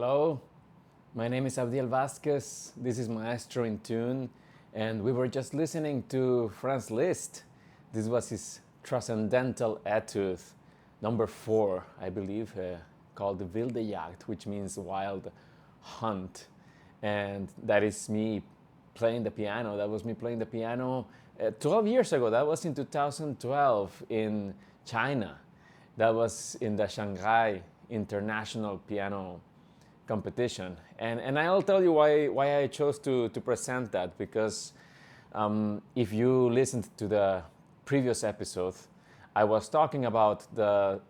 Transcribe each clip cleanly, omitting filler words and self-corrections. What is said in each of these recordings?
Hello, my name is Abdiel Vázquez. This is Maestro in Tune, and we were just listening to Franz Liszt. This was his Transcendental Etude, number 4, I believe, called the Wilde Jagd, which means wild hunt. And that is me playing the piano. That was me playing the piano 12 years ago. That was in 2012 in China. That was in the Shanghai International Piano Competition. And I'll tell you why I chose to present that, because if you listened to the previous episode, I was talking about the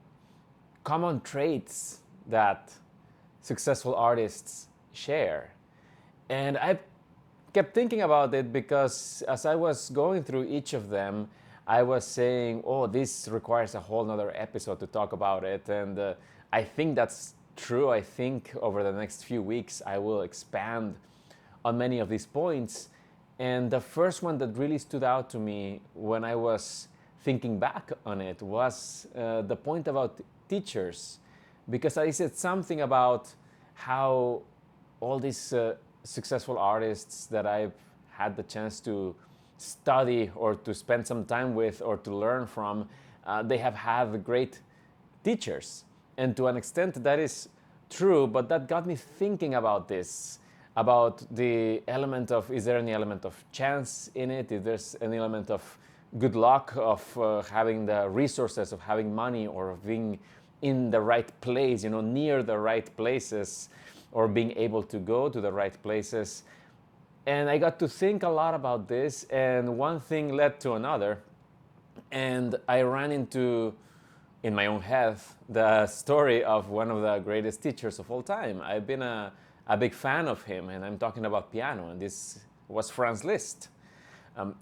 common traits that successful artists share. And I kept thinking about it because as I was going through each of them, I was saying, oh, this requires a whole nother episode to talk about it. And I think that's true. I think over the next few weeks I will expand on many of these points. And the first one that really stood out to me when I was thinking back on it was the point about teachers, because I said something about how all these successful artists that I've had the chance to study or to spend some time with or to learn from, they have had great teachers. And to an extent that is true, but that got me thinking about this, about the element of, is there any element of chance in it? If there's any element of good luck, of having the resources, of having money, or of being in the right place, near the right places, or being able to go to the right places. And I got to think a lot about this, and one thing led to another. And I ran into, in my own head, the story of one of the greatest teachers of all time. I've been a big fan of him, and I'm talking about piano, and this was Franz Liszt,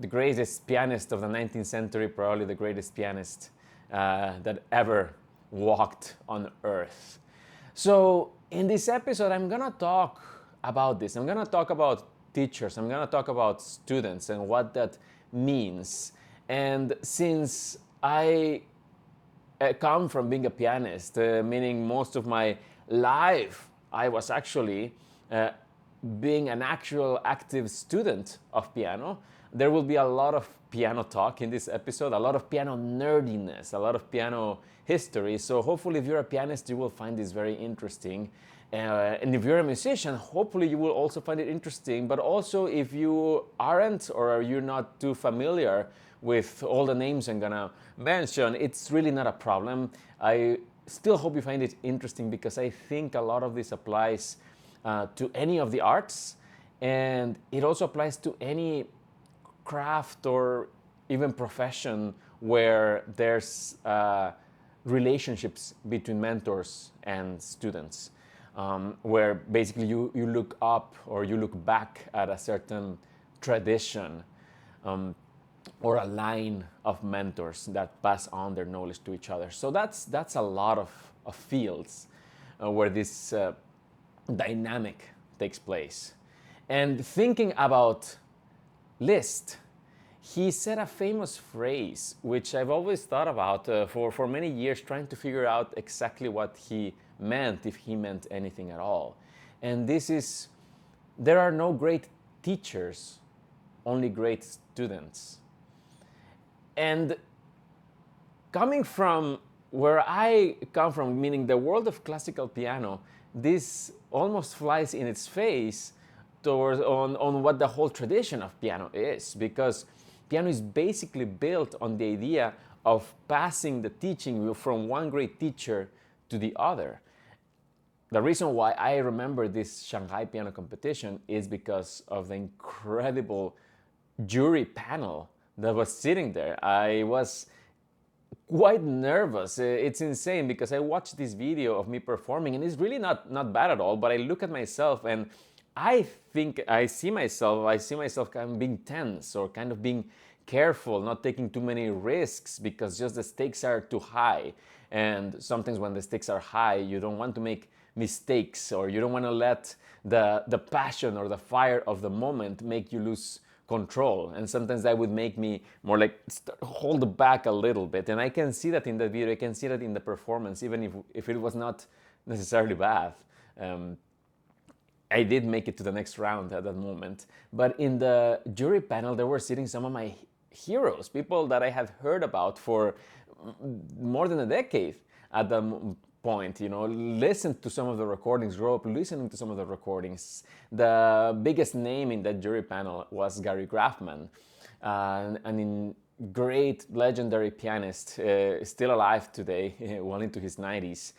the greatest pianist of the 19th century, probably the greatest pianist that ever walked on earth. So in this episode, I'm gonna talk about this. I'm gonna talk about teachers. I'm gonna talk about students and what that means. And since I come from being a pianist, meaning most of my life I was actually being an actual active student of piano, there will be a lot of piano talk in this episode, a lot of piano nerdiness, a lot of piano history. So hopefully if you're a pianist, you will find this very interesting. And if you're a musician, hopefully you will also find it interesting. But also if you aren't, or you're not too familiar with all the names I'm gonna mention, it's really not a problem. I still hope you find it interesting, because I think a lot of this applies to any of the arts, and it also applies to any craft or even profession where there's relationships between mentors and students, where basically you look up or you look back at a certain tradition, or a line of mentors that pass on their knowledge to each other. So that's a lot of fields where this dynamic takes place. And thinking about Liszt, he said a famous phrase, which I've always thought about for many years, trying to figure out exactly what he meant, if he meant anything at all. And this is, there are no great teachers, only great students. And coming from where I come from, meaning the world of classical piano, this almost flies in its face towards on what the whole tradition of piano is, because piano is basically built on the idea of passing the teaching from one great teacher to the other. The reason why I remember this Shanghai piano competition is because of the incredible jury panel that was sitting there. I was quite nervous. It's insane, because I watched this video of me performing, and it's really not bad at all, but I look at myself and I think I see myself kind of being tense, or kind of being careful, not taking too many risks, because just the stakes are too high. And sometimes when the stakes are high, you don't want to make mistakes, or you don't want to let the passion or the fire of the moment make you lose control. And sometimes that would make me more like hold back a little bit. And I can see that in the video, I can see that in the performance, even if it was not necessarily bad. I did make it to the next round at that moment. But in the jury panel, there were sitting some of my heroes, people that I had heard about for more than a decade at the point, listened to some of the recordings, grew up listening to some of the recordings. The biggest name in that jury panel was Gary Grafman, an great legendary pianist, still alive today, well into his 90s.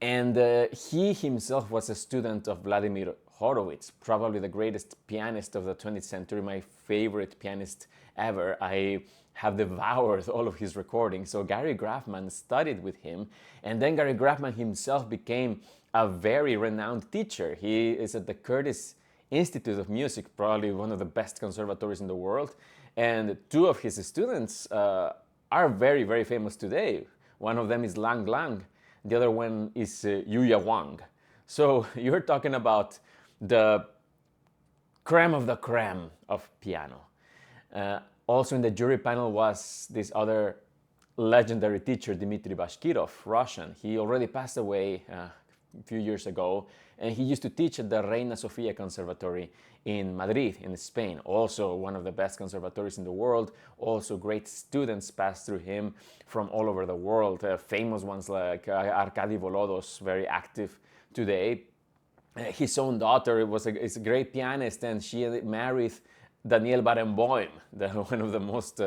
And he himself was a student of Vladimir Horowitz, probably the greatest pianist of the 20th century, my favorite pianist ever. I have devoured all of his recordings. So Gary Grafman studied with him, and then Gary Grafman himself became a very renowned teacher. He is at the Curtis Institute of Music, probably one of the best conservatories in the world, and two of his students are very, very famous today. One of them is Lang Lang, the other one is Yuya Wang. So you're talking about the creme of the creme of piano. Also in the jury panel was this other legendary teacher, Dmitry Bashkirov, Russian. He already passed away a few years ago, and he used to teach at the Reina Sofia Conservatory in Madrid, in Spain. Also one of the best conservatories in the world. Also great students passed through him from all over the world. Famous ones like Arkady Volodos, very active today. His own daughter is a great pianist, and she married Daniel Barenboim, one of the most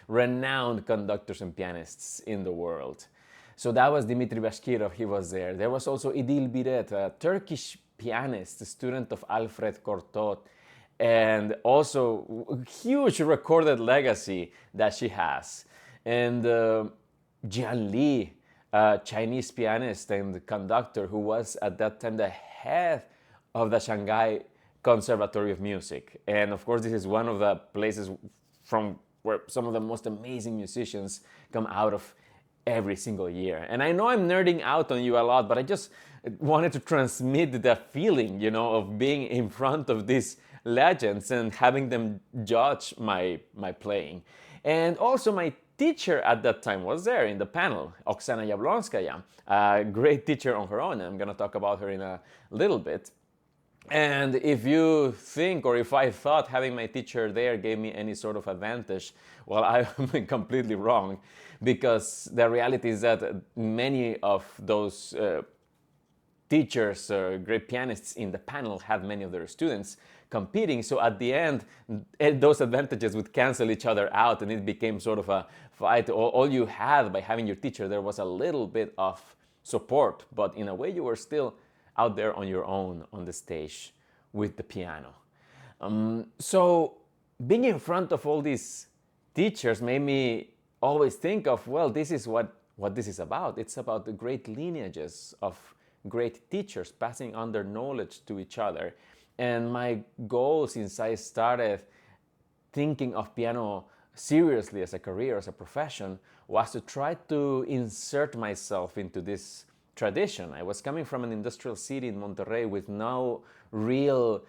renowned conductors and pianists in the world. So that was Dmitry Bashkirov, he was there. There was also Idil Biret, a Turkish pianist, a student of Alfred Cortot, and also huge recorded legacy that she has. And Jian Li, a Chinese pianist and conductor who was at that time the head of the Shanghai Conservatory of Music. And of course, this is one of the places from where some of the most amazing musicians come out of every single year. And I know I'm nerding out on you a lot, but I just wanted to transmit the feeling, of being in front of these legends and having them judge my playing. And also my teacher at that time was there in the panel, Oksana Yablonskaya, a great teacher on her own. I'm going to talk about her in a little bit. And if you think, or if I thought having my teacher there gave me any sort of advantage, well, I'm completely wrong, because the reality is that many of those teachers, great pianists in the panel had many of their students competing. So at the end, those advantages would cancel each other out, and it became sort of a fight. All you had by having your teacher there was a little bit of support, but in a way you were still out there on your own on the stage with the piano. So being in front of all these teachers made me always think of, well, this is what this is about. It's about the great lineages of great teachers passing on their knowledge to each other. And my goal since I started thinking of piano seriously as a career, as a profession, was to try to insert myself into this tradition. I was coming from an industrial city in Monterrey with no real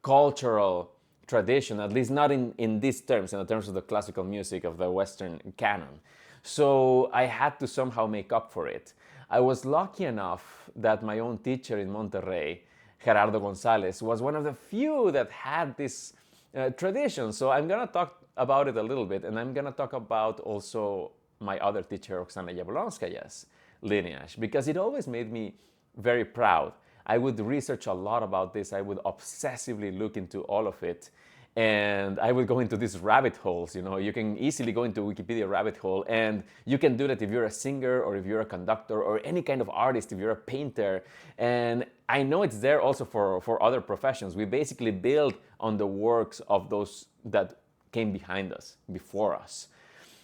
cultural tradition, at least not in these terms, in the terms of the classical music of the Western canon. So I had to somehow make up for it. I was lucky enough that my own teacher in Monterrey, Gerardo Gonzalez, was one of the few that had this tradition. So I'm going to talk about it a little bit, and I'm going to talk about also my other teacher, Oksana Yablonskaya's lineage, because it always made me very proud. I would research a lot about this. I would obsessively look into all of it, and I would go into these rabbit holes. You can easily go into Wikipedia rabbit hole, and you can do that if you're a singer or if you're a conductor or any kind of artist, if you're a painter. And I know it's there also for other professions. We basically build on the works of those that came behind us, before us.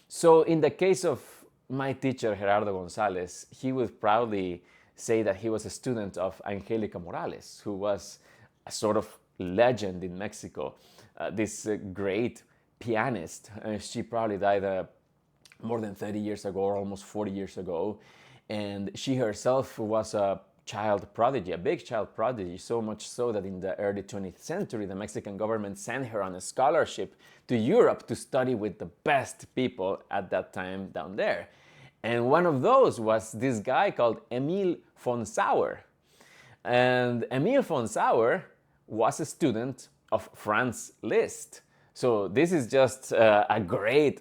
So in the case of my teacher, Gerardo Gonzalez, he would proudly say that he was a student of Angelica Morales, who was a sort of legend in Mexico, this great pianist. She probably died more than 30 years ago, or almost 40 years ago. And she herself was a child prodigy, a big child prodigy, so much so that in the early 20th century, the Mexican government sent her on a scholarship to Europe to study with the best people at that time down there. And one of those was this guy called Emil von Sauer. And Emil von Sauer was a student of Franz Liszt. So this is just a great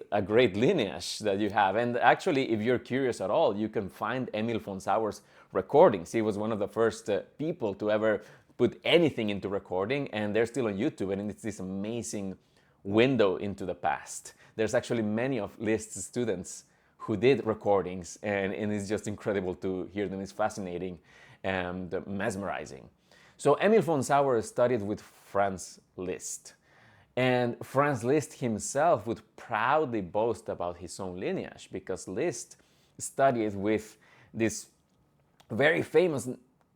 lineage that you have. And actually, if you're curious at all, you can find Emil von Sauer's recordings. He was one of the first people to ever put anything into recording, and they're still on YouTube, and it's this amazing window into the past. There's actually many of Liszt's students who did recordings, and it's just incredible to hear them. It's fascinating and mesmerizing. So Emil von Sauer studied with Franz Liszt. And Franz Liszt himself would proudly boast about his own lineage, because Liszt studied with this very famous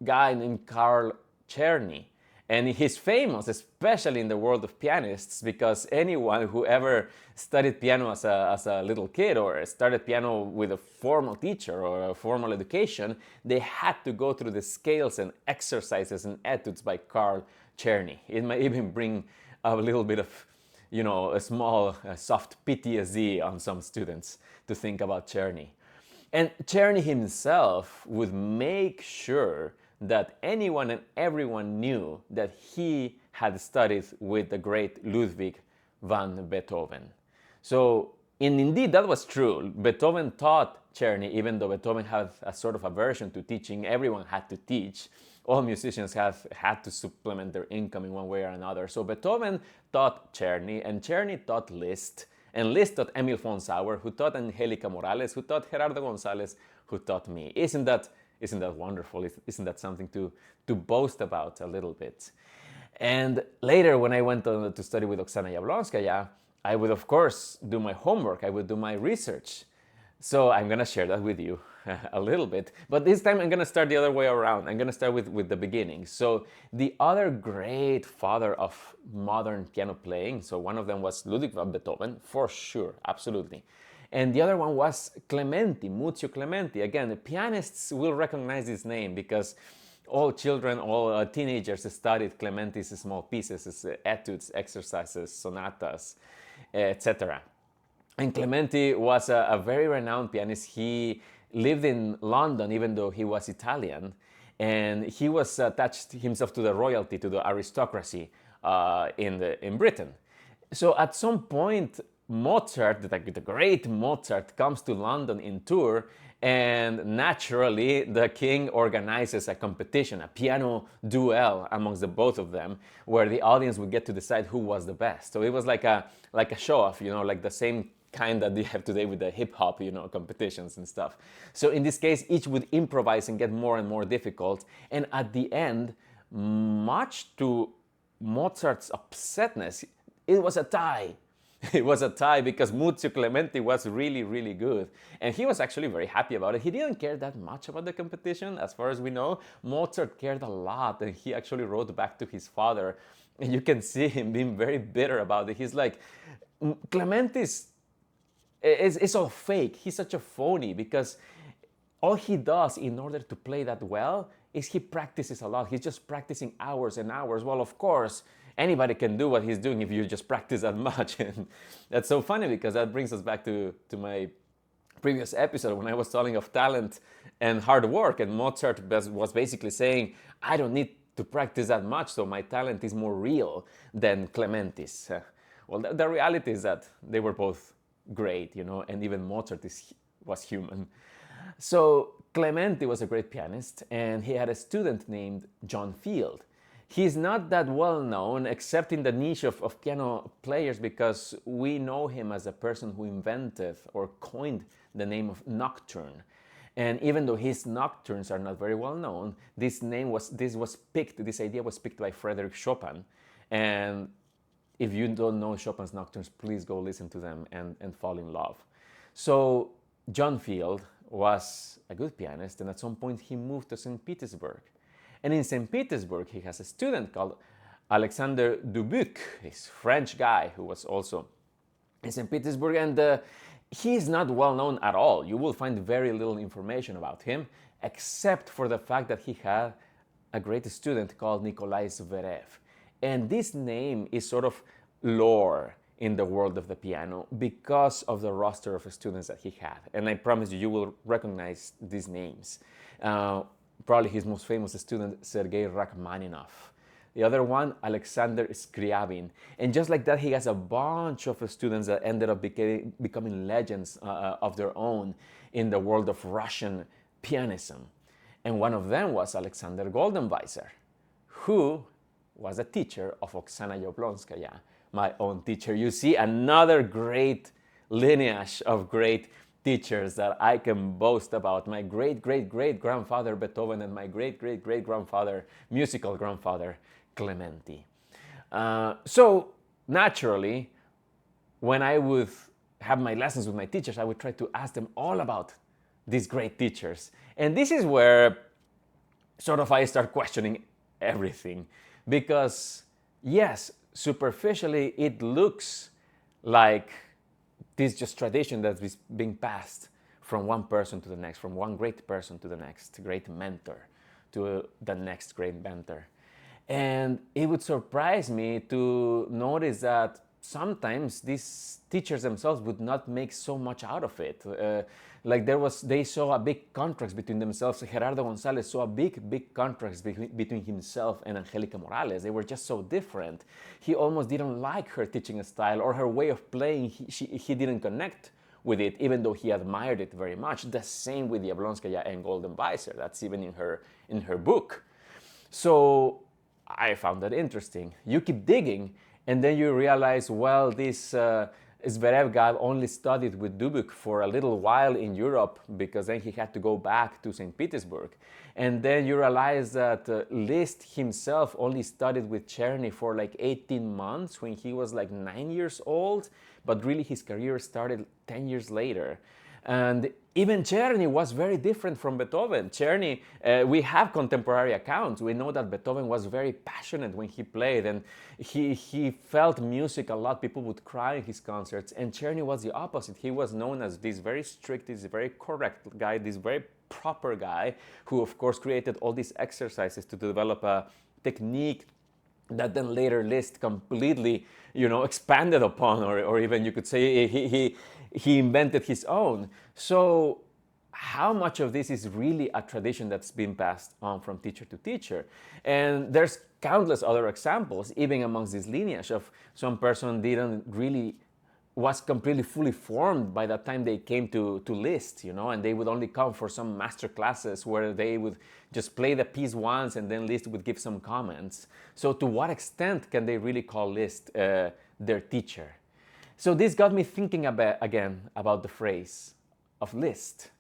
guy named Karl Czerny. And he's famous, especially in the world of pianists, because anyone who ever studied piano as a little kid or started piano with a formal teacher or a formal education, they had to go through the scales and exercises and etudes by Karl Czerny. It might even bring a little bit of, a small, soft PTSD on some students to think about Czerny. And Czerny himself would make sure that anyone and everyone knew that he had studied with the great Ludwig van Beethoven. So, and indeed that was true. Beethoven taught Czerny, even though Beethoven had a sort of aversion to teaching. Everyone had to teach. All musicians have had to supplement their income in one way or another. So Beethoven taught Czerny, and Czerny taught Liszt, and Liszt taught Emil von Sauer, who taught Angelica Morales, who taught Gerardo Gonzalez, who taught me. Isn't that wonderful? Isn't that something to boast about a little bit? And later, when I went on to study with Oksana Yablonskaya, I would, of course, do my homework. I would do my research. So I'm going to share that with you a little bit. But this time I'm going to start the other way around. I'm going to start with the beginning. So the other great father of modern piano playing, so one of them was Ludwig van Beethoven, for sure, absolutely. And the other one was Clementi, Muzio Clementi. Again, the pianists will recognize this name because all children, all teenagers studied Clementi's small pieces, his etudes, exercises, sonatas, etc. And Clementi was a very renowned pianist. He lived in London, even though he was Italian, and he was attached himself to the royalty, to the aristocracy in Britain. So at some point, Mozart, the great Mozart, comes to London in tour, and naturally the king organizes a competition, a piano duel amongst the both of them, where the audience would get to decide who was the best. So it was like a show-off, like the same kind that they have today with the hip-hop, competitions and stuff. So in this case, each would improvise and get more and more difficult, and at the end, much to Mozart's upsetness, it was a tie. It was a tie because Muzio Clementi was really, really good. And he was actually very happy about it. He didn't care that much about the competition, as far as we know. Mozart cared a lot, and he actually wrote back to his father. And you can see him being very bitter about it. He's like, Clementi is all fake. He's such a phony because all he does in order to play that well is he practices a lot. He's just practicing hours and hours. Well, of course, anybody can do what he's doing if you just practice that much. And that's so funny because that brings us back to my previous episode when I was telling of talent and hard work. And Mozart was basically saying, I don't need to practice that much, so my talent is more real than Clementi's. Well, the reality is that they were both great, and even Mozart was human. So Clementi was a great pianist, and he had a student named John Field. He's not that well known except in the niche of piano players because we know him as a person who invented or coined the name of nocturne. And even though his nocturnes are not very well known, this idea was picked by Frédéric Chopin. And if you don't know Chopin's nocturnes, please go listen to them and fall in love. So John Field was a good pianist, and at some point he moved to St. Petersburg. And in St. Petersburg, he has a student called Alexander Dubuc, this French guy who was also in St. Petersburg, and he is not well known at all. You will find very little information about him, except for the fact that he had a great student called Nikolai Zverev. And this name is sort of lore in the world of the piano because of the roster of students that he had. And I promise you will recognize these names. probably his most famous student, Sergei Rachmaninoff. The other one, Alexander Scriabin. And just like that, he has a bunch of students that ended up becoming legends of their own in the world of Russian pianism. And one of them was Alexander Goldenweiser, who was a teacher of Oksana Yablonskaya, my own teacher. You see, another great lineage of great teachers that I can boast about. My great-great-great-grandfather Beethoven and my great-great-great-grandfather, musical grandfather, Clementi. So naturally, when I would have my lessons with my teachers, I would try to ask them all about these great teachers. And this is where sort of I start questioning everything. Because yes, superficially it looks like this just tradition that is being passed from one person to the next, from one great person to the next great mentor to the next great mentor. And it would surprise me to notice that sometimes these teachers themselves would not make so much out of it. Like they saw a big contrast between themselves. Gerardo Gonzalez saw a big contrast between himself and Angelica Morales. They were just so different. He almost didn't like her teaching style or her way of playing. He didn't connect with it, even though he admired it very much. The same with Yablonskaya and Goldenweiser. That's even in her book. So I found that interesting. You keep digging, and then you realize, well, this Zverev guy only studied with Dubuk for a little while in Europe, because then he had to go back to St. Petersburg. And then you realize that Liszt himself only studied with Czerny for like 18 months when he was like 9 years old, but really his career started 10 years later. And even Czerny was very different from Beethoven. Czerny, we have contemporary accounts. We know that Beethoven was very passionate when he played, and he felt music a lot. People would cry in his concerts. And Czerny was the opposite. He was known as this very strict, this very correct guy, this very proper guy, who of course created all these exercises to develop a technique that then later Liszt completely, expanded upon, or even you could say he invented his own. So how much of this is really a tradition that's been passed on from teacher to teacher? And there's countless other examples, even amongst this lineage, of some person was completely fully formed by the time they came to Liszt, and they would only come for some master classes where they would just play the piece once and then Liszt would give some comments. So to what extent can they really call Liszt their teacher? So this got me thinking about the phrase of Liszt.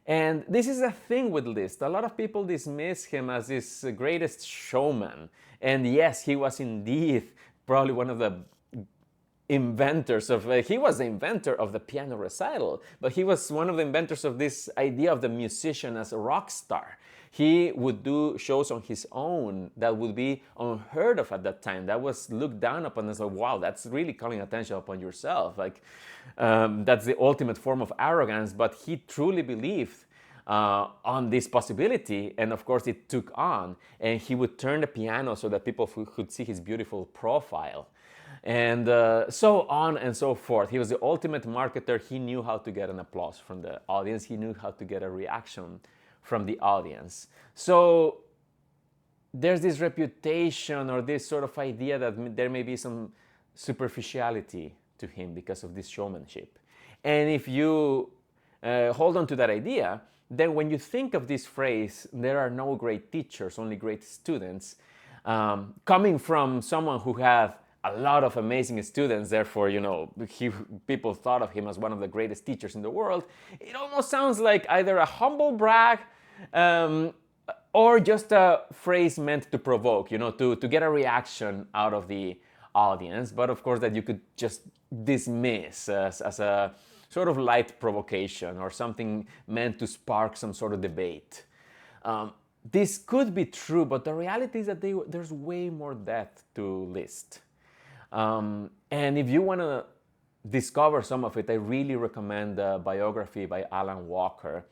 And this is a thing with Liszt. A lot of people dismiss him as this greatest showman. And yes, he was indeed probably one of the inventors he was the inventor of the piano recital, but he was one of the inventors of this idea of the musician as a rock star. He would do shows on his own that would be unheard of at that time. That was looked down upon as wow, that's really calling attention upon yourself. That's the ultimate form of arrogance, but he truly believed on this possibility, and of course it took on, and he would turn the piano so that people could see his beautiful profile. And so on and so forth. He was the ultimate marketer. He knew how to get an applause from the audience. He knew how to get a reaction from the audience. So there's this reputation or this sort of idea that there may be some superficiality to him because of this showmanship. And if you hold on to that idea, then when you think of this phrase, there are no great teachers, only great students, coming from someone who had a lot of amazing students, therefore, people thought of him as one of the greatest teachers in the world, it almost sounds like either a humble brag or just a phrase meant to provoke, to get a reaction out of the audience, but of course that you could just dismiss as a sort of light provocation or something meant to spark some sort of debate. This could be true, but the reality is that there's way more depth to Liszt. And if you want to discover some of it, I really recommend the biography by Alan Walker.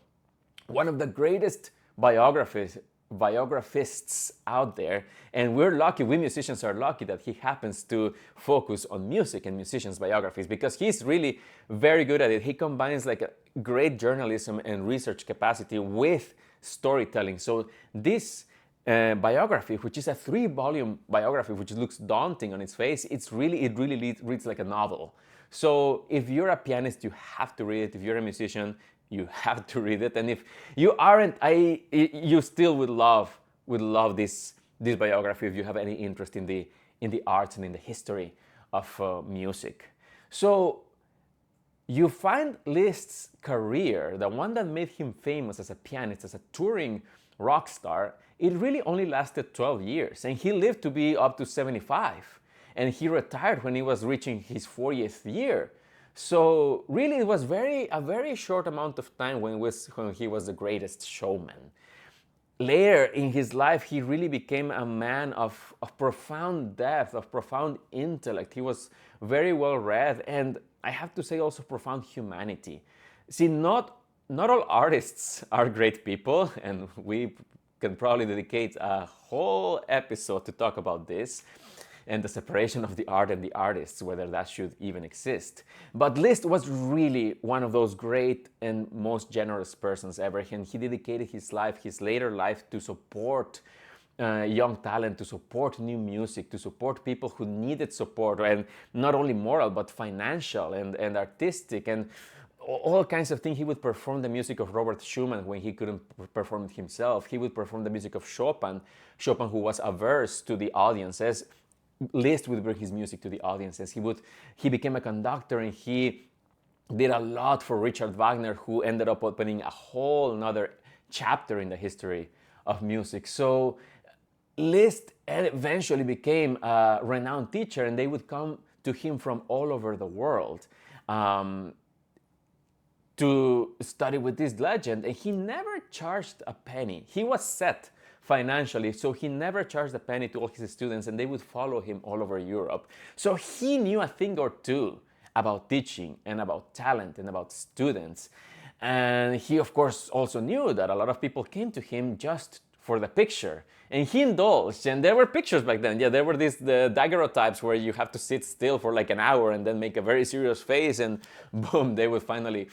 One of the greatest biographies biographists out there, and we're lucky, we musicians are lucky that he happens to focus on music and musicians' biographies, because he's really very good at it. He combines like a great journalism and research capacity with storytelling. So this biography, which is a 3-volume biography, which looks daunting on its face, it really reads like a novel. So if you're a pianist, you have to read it. If you're a musician, you have to read it. And if you aren't, you still would love this biography if you have any interest in the arts and in the history of music. So you find Liszt's career, the one that made him famous as a pianist, as a touring rock star, it really only lasted 12 years, and he lived to be up to 75, and he retired when he was reaching his 40th year. So really it was a very short amount of time when he was the greatest showman. Later in his life, he really became a man of profound depth, of profound intellect. He was very well read, and I have to say also profound humanity. See, not all artists are great people, and we can probably dedicate a whole episode to talk about this and the separation of the art and the artists, whether that should even exist. But Liszt was really one of those great and most generous persons ever, and he dedicated his later life, to support young talent, to support new music, to support people who needed support, and not only moral, but financial and artistic, and all kinds of things. He would perform the music of Robert Schumann when he couldn't perform it himself. He would perform the music of Chopin, who was averse to the audiences. Liszt would bring his music to the audiences. He became a conductor, and he did a lot for Richard Wagner, who ended up opening a whole another chapter in the history of music. So Liszt eventually became a renowned teacher, and they would come to him from all over the world to study with this legend, and he never charged a penny. He was set financially, so he never charged a penny to all his students, and they would follow him all over Europe. So he knew a thing or two about teaching and about talent and about students. And he, of course, also knew that a lot of people came to him just for the picture. And he indulged, and there were pictures back then. Yeah, there were the daguerreotypes where you have to sit still for like an hour and then make a very serious face, and boom, they would finally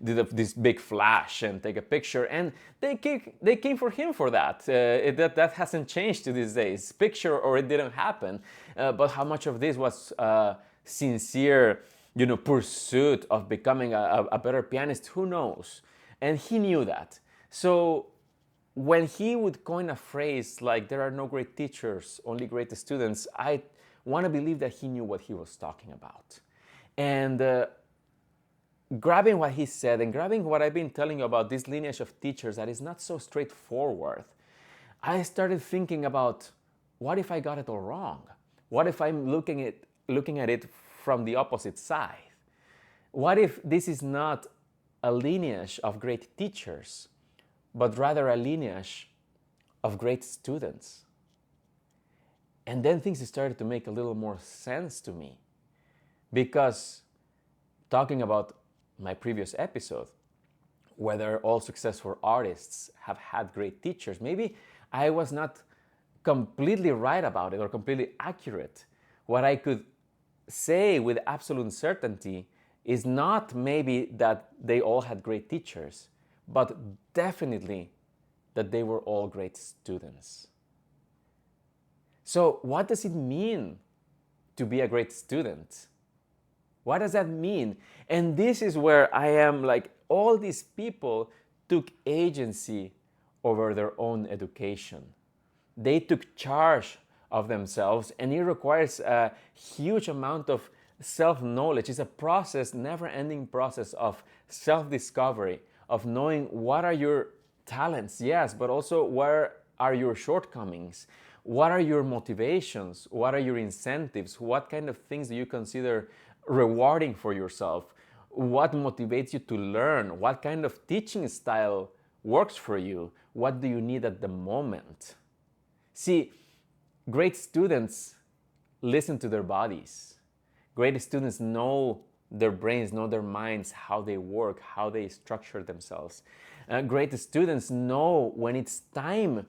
do this big flash and take a picture. And they came for him for that. That hasn't changed to these days. Picture or it didn't happen. But how much of this was sincere, pursuit of becoming a better pianist, who knows? And he knew that. So when he would coin a phrase like, there are no great teachers, only great students, I want to believe that he knew what he was talking about. And grabbing what he said and grabbing what I've been telling you about this lineage of teachers that is not so straightforward, I started thinking about, what if I got it all wrong? What if I'm looking at it from the opposite side? What if this is not a lineage of great teachers, but rather a lineage of great students? And then things started to make a little more sense to me, because talking about my previous episode, whether all successful artists have had great teachers, maybe I was not completely right about it or completely accurate. What I could say with absolute certainty is not maybe that they all had great teachers, but definitely that they were all great students. So what does it mean to be a great student? What does that mean? And this is where I am like, all these people took agency over their own education. They took charge of themselves, and it requires a huge amount of self-knowledge. It's a process, never-ending process of self-discovery, of knowing what are your talents, yes, but also where are your shortcomings, what are your motivations, what are your incentives, what kind of things do you consider rewarding for yourself, what motivates you to learn, what kind of teaching style works for you, what do you need at the moment. See, great students listen to their bodies. Great students know their brains, know their minds, how they work, how they structure themselves. Great students know when it's time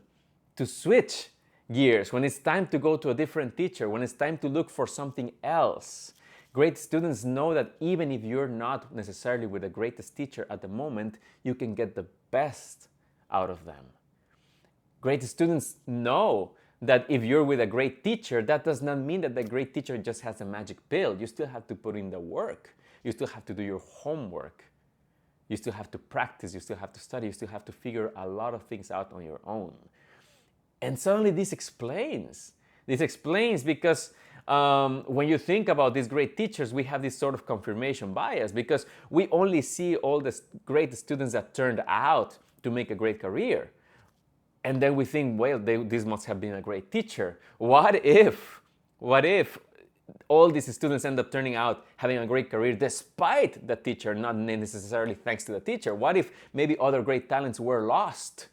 to switch gears, when it's time to go to a different teacher, when it's time to look for something else. Great students know that even if you're not necessarily with the greatest teacher at the moment, you can get the best out of them. Great students know that if you're with a great teacher, that does not mean that the great teacher just has a magic pill. You still have to put in the work. You still have to do your homework. You still have to practice. You still have to study. You still have to figure a lot of things out on your own. And suddenly this explains. This explains because when you think about these great teachers, we have this sort of confirmation bias because we only see all the great students that turned out to make a great career. And then we think, well, this must have been a great teacher. What if all these students end up turning out having a great career despite the teacher, not necessarily thanks to the teacher? What if maybe other great talents were lost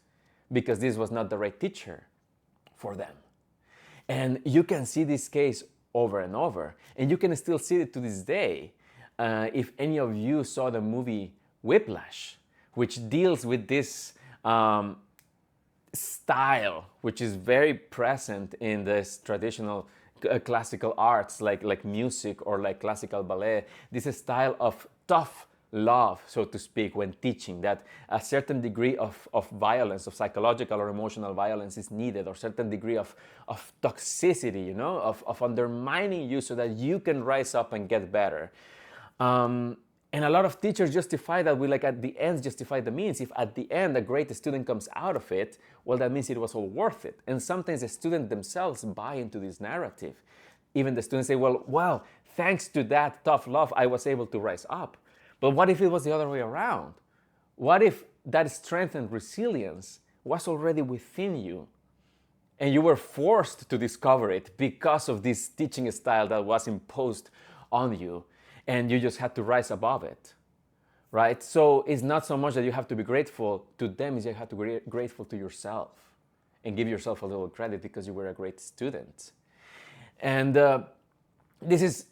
because this was not the right teacher for them? And you can see this case over and over. And you can still see it to this day. If any of you saw the movie Whiplash, which deals with this style, which is very present in this traditional classical arts like music or like classical ballet, this style of tough love, so to speak, when teaching, that a certain degree of violence, of psychological or emotional violence is needed, or certain degree of toxicity, you know, of undermining you so that you can rise up and get better. And a lot of teachers justify that with, like, at the end, justify the means. If at the end a great student comes out of it, well, that means it was all worth it. And sometimes the students themselves buy into this narrative. Even the students say, well, thanks to that tough love, I was able to rise up. But what if it was the other way around? What if that strength and resilience was already within you and you were forced to discover it because of this teaching style that was imposed on you? And you just had to rise above it, right? So it's not so much that you have to be grateful to them, it's you have to be grateful to yourself and give yourself a little credit because you were a great student. And this is,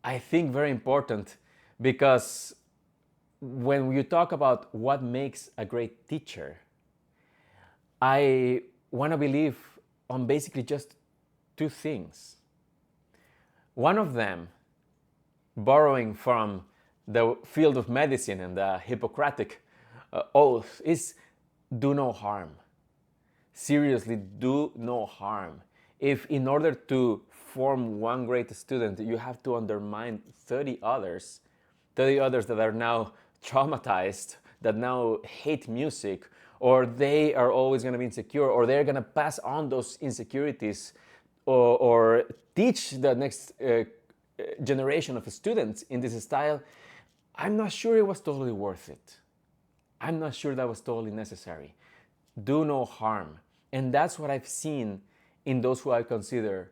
I think, very important because when you talk about what makes a great teacher, I want to believe on basically just two things. One of them, borrowing from the field of medicine and the Hippocratic oath, is do no harm. Seriously, do no harm. If in order to form one great student, you have to undermine 30 others that are now traumatized, that now hate music, or they are always going to be insecure, or they're going to pass on those insecurities or teach the next generation of students in this style, I'm not sure it was totally worth it. I'm not sure that was totally necessary. Do no harm. And that's what I've seen in those who I consider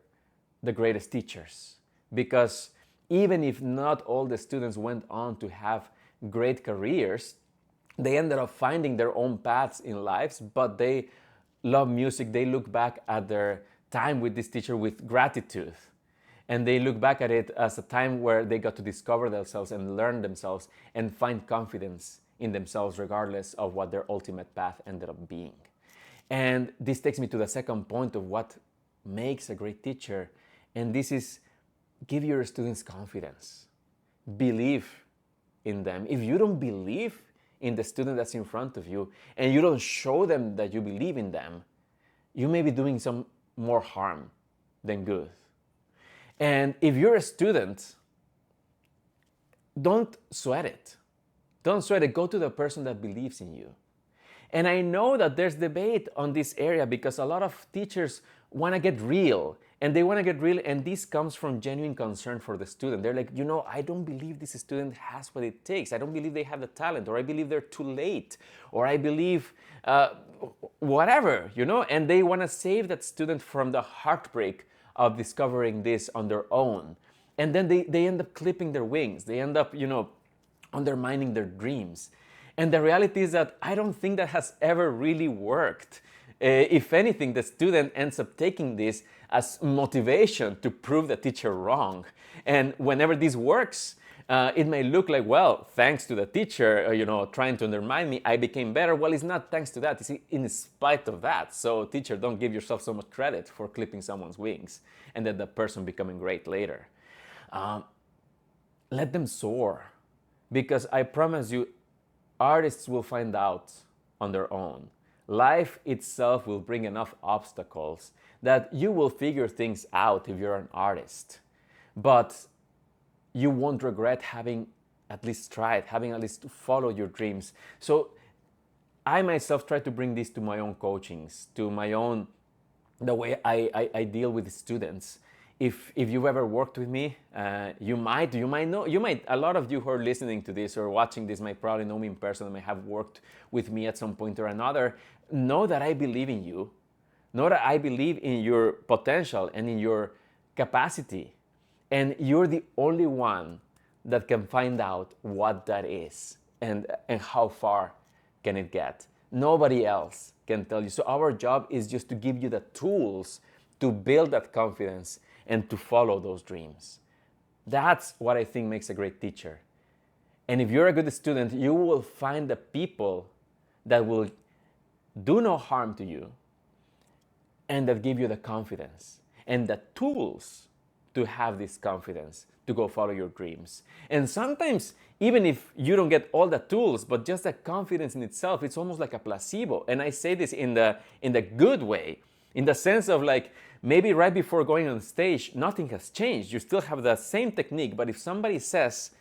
the greatest teachers. Because even if not all the students went on to have great careers, they ended up finding their own paths in lives, but they love music. They look back at their time with this teacher with gratitude. And they look back at it as a time where they got to discover themselves and learn themselves and find confidence in themselves regardless of what their ultimate path ended up being. And this takes me to the second point of what makes a great teacher. And this is give your students confidence. Believe in them. If you don't believe in the student that's in front of you and you don't show them that you believe in them, you may be doing some more harm than good. And if you're a student, don't sweat it. Don't sweat it. Go to the person that believes in you. And I know that there's debate on this area because a lot of teachers want to get real. And they want to get real, and this comes from genuine concern for the student. They're like, I don't believe this student has what it takes. I don't believe they have the talent, or I believe they're too late, or I believe whatever, and they want to save that student from the heartbreak of discovering this on their own. And then they end up clipping their wings. They end up, undermining their dreams. And the reality is that I don't think that has ever really worked. If anything, the student ends up taking this as motivation to prove the teacher wrong. And whenever this works, It may look like, well, thanks to the teacher, trying to undermine me, I became better. Well, it's not thanks to that. It's in spite of that. So, teacher, don't give yourself so much credit for clipping someone's wings and then the person becoming great later. Let them soar, because I promise you, artists will find out on their own. Life itself will bring enough obstacles that you will figure things out if you're an artist. But you won't regret having at least tried, having at least followed your dreams. So I myself try to bring this to my own coachings, to my own, the way I deal with students. If you've ever worked with me, you might know, a lot of you who are listening to this or watching this might probably know me in person, may have worked with me at some point or another. Know that I believe in you. Know that I believe in your potential and in your capacity. And you're the only one that can find out what that is and how far can it get. Nobody else can tell you. So our job is just to give you the tools to build that confidence and to follow those dreams. That's what I think makes a great teacher. And if you're a good student, you will find the people that will do no harm to you and that give you the confidence and the tools to have this confidence to go follow your dreams. And sometimes, even if you don't get all the tools, but just the confidence in itself, it's almost like a placebo. And I say this in the good way, in the sense of like, maybe right before going on stage, nothing has changed. You still have the same technique, but if somebody says,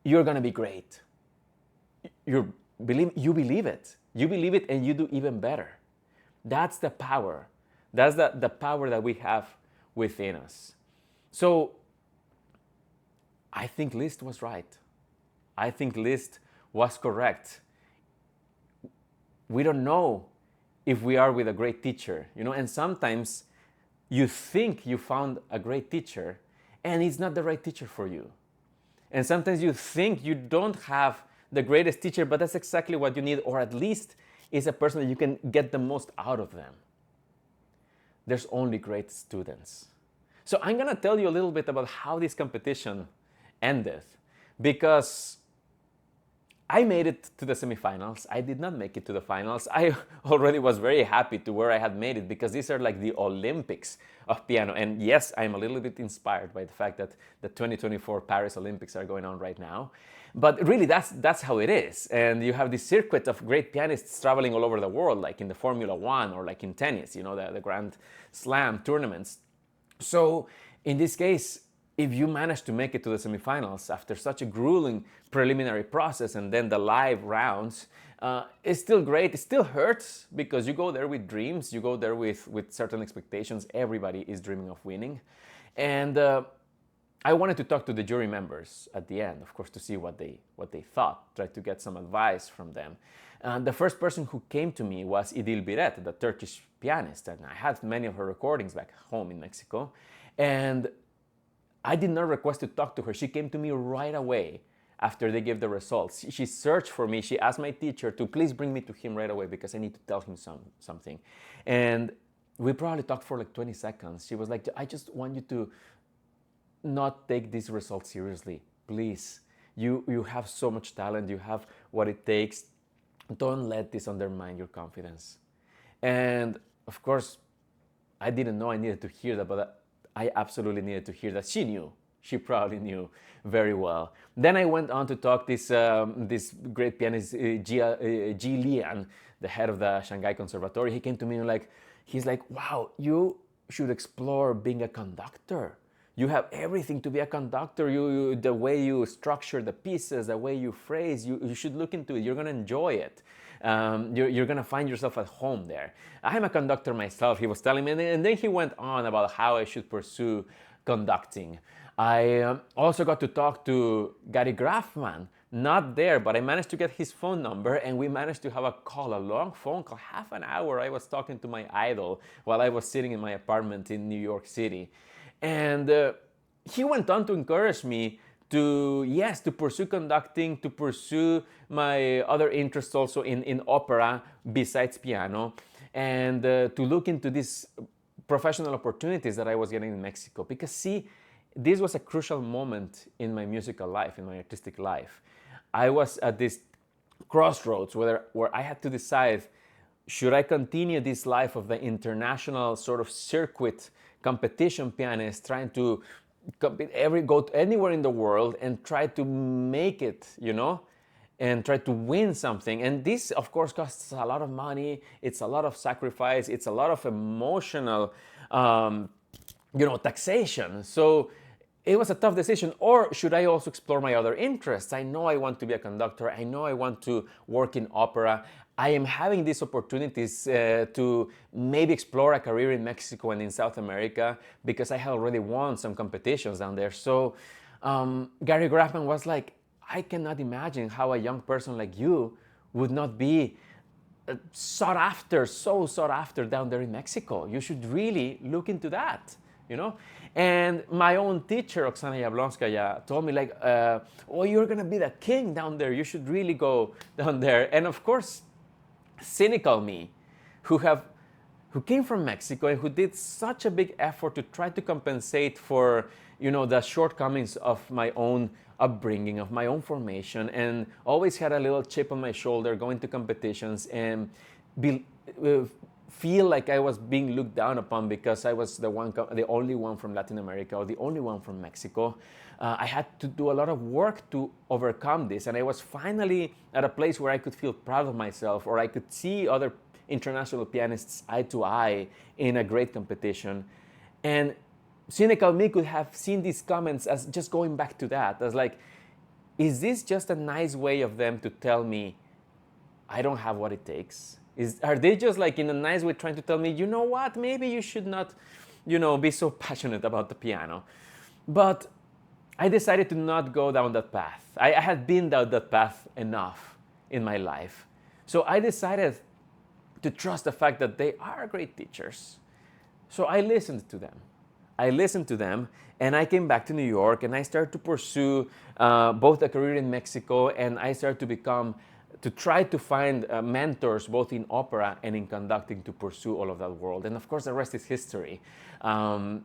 you're gonna be great, you believe it. You believe it and you do even better. That's the power. That's the power that we have within us. So I think Liszt was right. I think Liszt was correct. We don't know if we are with a great teacher, and sometimes you think you found a great teacher and it's not the right teacher for you. And sometimes you think you don't have the greatest teacher, but that's exactly what you need, or at least is a person that you can get the most out of them. There's only great students. So I'm gonna tell you a little bit about how this competition ended, because I made it to the semifinals. I did not make it to the finals. I already was very happy to where I had made it, because these are like the Olympics of piano. And yes, I'm a little bit inspired by the fact that the 2024 Paris Olympics are going on right now. But really, that's how it is. And you have this circuit of great pianists traveling all over the world, like in the Formula One or like in tennis, the Grand Slam tournaments. So in this case, if you manage to make it to the semifinals after such a grueling preliminary process and then the live rounds, it's still great. It still hurts because you go there with dreams, you go there with certain expectations. Everybody is dreaming of winning. And I wanted to talk to the jury members at the end, of course, to see what they thought, try to get some advice from them. The first person who came to me was Idil Biret, the Turkish pianist, and I had many of her recordings back home in Mexico. And I did not request to talk to her. She came to me right away after they gave the results. She searched for me. She asked my teacher to please bring me to him right away because I need to tell him something. And we probably talked for like 20 seconds. She was like, I just want you to not take these results seriously. Please. You have so much talent. You have what it takes. Don't let this undermine your confidence. And of course, I didn't know I needed to hear that, but I absolutely needed to hear that. She knew. She probably knew very well. Then I went on to talk this great pianist, Ji Lian, the head of the Shanghai Conservatory. He came to me and he's like, wow, you should explore being a conductor. You have everything to be a conductor. The way you structure the pieces, the way you phrase, you should look into it. You're going to enjoy it. You're going to find yourself at home there. I'm a conductor myself, he was telling me. And then he went on about how I should pursue conducting. I also got to talk to Gary Grafman, not there, but I managed to get his phone number and we managed to have a call, a long phone call, half an hour. I was talking to my idol while I was sitting in my apartment in New York City. And he went on to encourage me to pursue conducting, to pursue my other interests also in opera besides piano, and to look into these professional opportunities that I was getting in Mexico. Because see, this was a crucial moment in my musical life, in my artistic life. I was at this crossroads where I had to decide, should I continue this life of the international sort of circuit competition pianist, trying to compete go to anywhere in the world and try to make it, and try to win something. And this, of course, costs a lot of money. It's a lot of sacrifice. It's a lot of emotional, taxation. So it was a tough decision. Or should I also explore my other interests? I know I want to be a conductor. I know I want to work in opera. I am having these opportunities to maybe explore a career in Mexico and in South America, because I had already won some competitions down there. So Gary Grafman was like, I cannot imagine how a young person like you would not be sought after, so sought after down there in Mexico. You should really look into that, And my own teacher, Oksana Yablonskaya, told me like, oh, you're gonna be the king down there. You should really go down there. And of course, cynical me, who came from Mexico and who did such a big effort to try to compensate for, the shortcomings of my own upbringing, of my own formation, and always had a little chip on my shoulder going to competitions and feel like I was being looked down upon because I was the only one from Latin America or the only one from Mexico. I had to do a lot of work to overcome this, and I was finally at a place where I could feel proud of myself, or I could see other international pianists eye to eye in a great competition. And cynical me could have seen these comments as just going back to that, as like, is this just a nice way of them to tell me I don't have what it takes? Are they just like in a nice way trying to tell me, you know what, maybe you should not, be so passionate about the piano? But I decided to not go down that path. I had been down that path enough in my life. So I decided to trust the fact that they are great teachers. So I listened to them. And I came back to New York, and I started to pursue both a career in Mexico, and I started to try to find mentors both in opera and in conducting to pursue all of that world. And of course, the rest is history.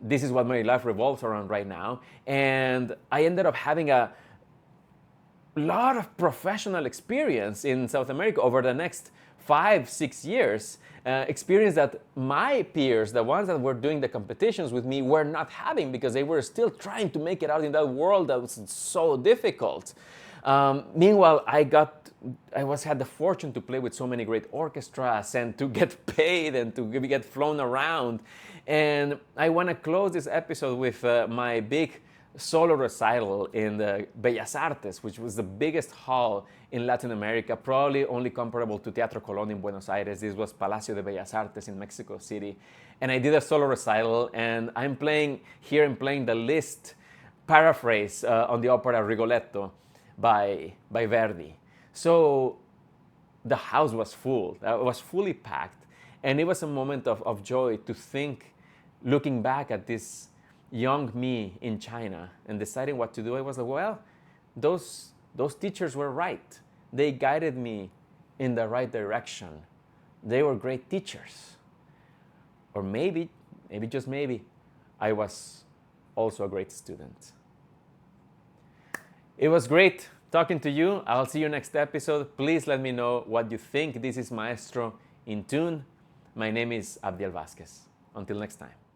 This is what my life revolves around right now. And I ended up having a lot of professional experience in South America over the next 5-6 years, experience that my peers, the ones that were doing the competitions with me, were not having, because they were still trying to make it out in that world that was so difficult. Meanwhile, I had the fortune to play with so many great orchestras and to get paid and to get flown around. And I want to close this episode with my big solo recital in the Bellas Artes, which was the biggest hall in Latin America, probably only comparable to Teatro Colón in Buenos Aires. This was Palacio de Bellas Artes in Mexico City. And I did a solo recital, and I'm playing the Liszt paraphrase on the opera Rigoletto by Verdi. So the house was full. It was fully packed. And it was a moment of joy to think, looking back at this young me in China and deciding what to do. I was like, well, those teachers were right. They guided me in the right direction. They were great teachers. Or maybe just maybe, I was also a great student. It was great talking to you. I'll see you next episode. Please let me know what you think. This is Maestro in Tune. My name is Abdiel Vázquez. Until next time.